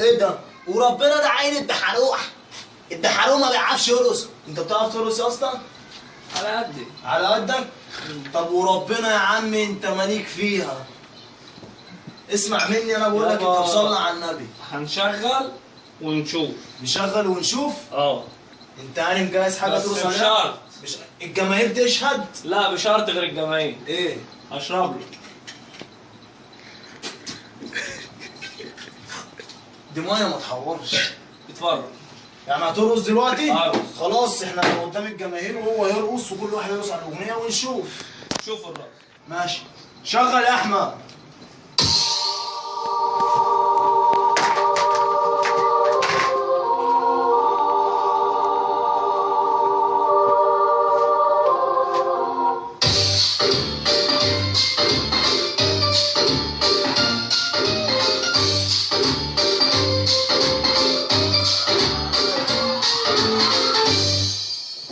ايه ده؟ وربنا ده عين الدحروح. الدحروح ما بيعرفش يرقص. انت بتعرف ترقص يا اسطى؟ على قدي. على قدك؟ طب وربنا يا عم انت ماليك فيها. اسمع مني انا بقول لك انت وصلنا على النبي. هنشغل ونشوف. نشغل ونشوف؟ اه. انت يعني مجهز حاجه بس ترقص عليها؟ بشرط. الجماهير تشهد؟ لا بشرط غير الجماهير. ايه؟ اشرب له. دي ميه ما تحورش. اتفرج. يعني هترقص دلوقتي؟ ارقص. خلاص احنا قدام الجماهير وهو يرقص وكل واحد يرقص على الاغنيه ونشوف. شوف الرقص. ماشي. شغل يا احمد.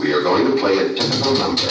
We are going to play a typical number.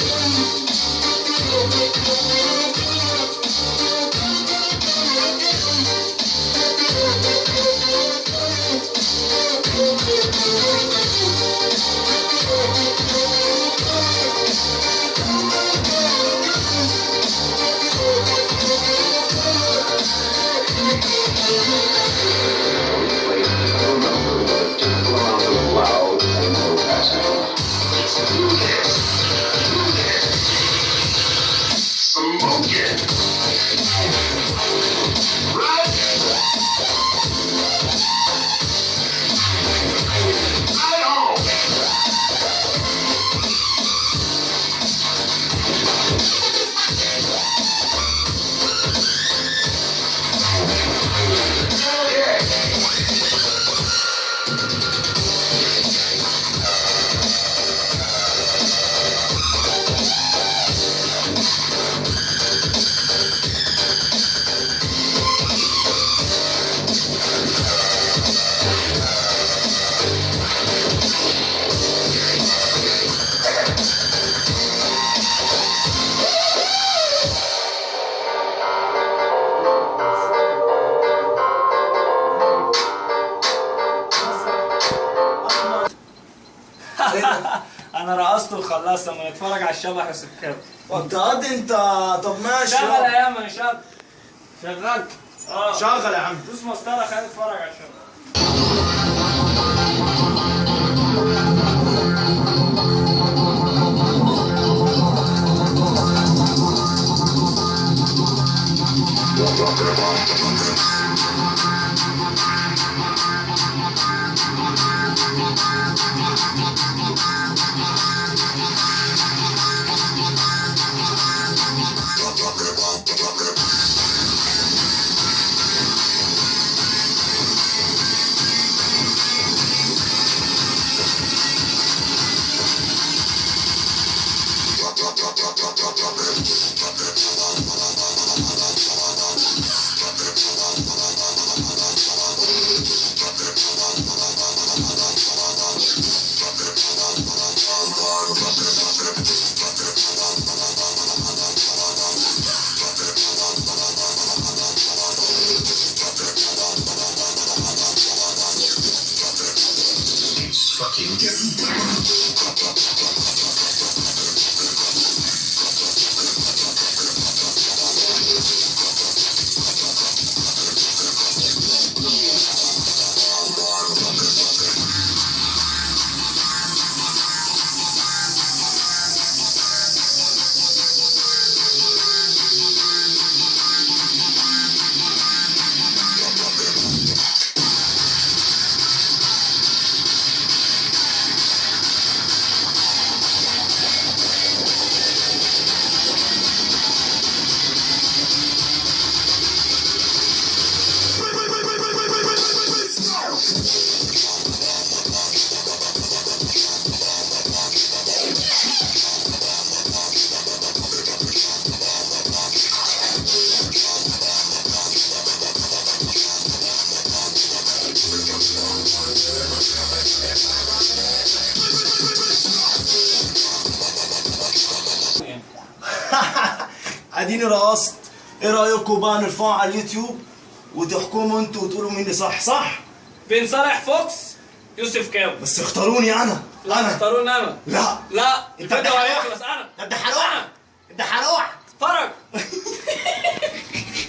انا رقصت وخلصت. لما نتفرج على الشبح وسكته. انت قاضي انت. طب ماشي. شغل يا ياما. انا شغل. شغلت. اه. شغل يا عم. دوس مسطره. خلينا نتفرج على الشبح. اديني رقصت. ايه رايكم بقى نرفعه على اليوتيوب وتحكموا انتوا وتقولوا مين اللي صح؟ صح؟ بين صالح فوكس يوسف كاو. بس اختاروني انا. لا اختاروني انا. لا لا انت الفيديو بتحرق. هيخلص انا. ده حلوة.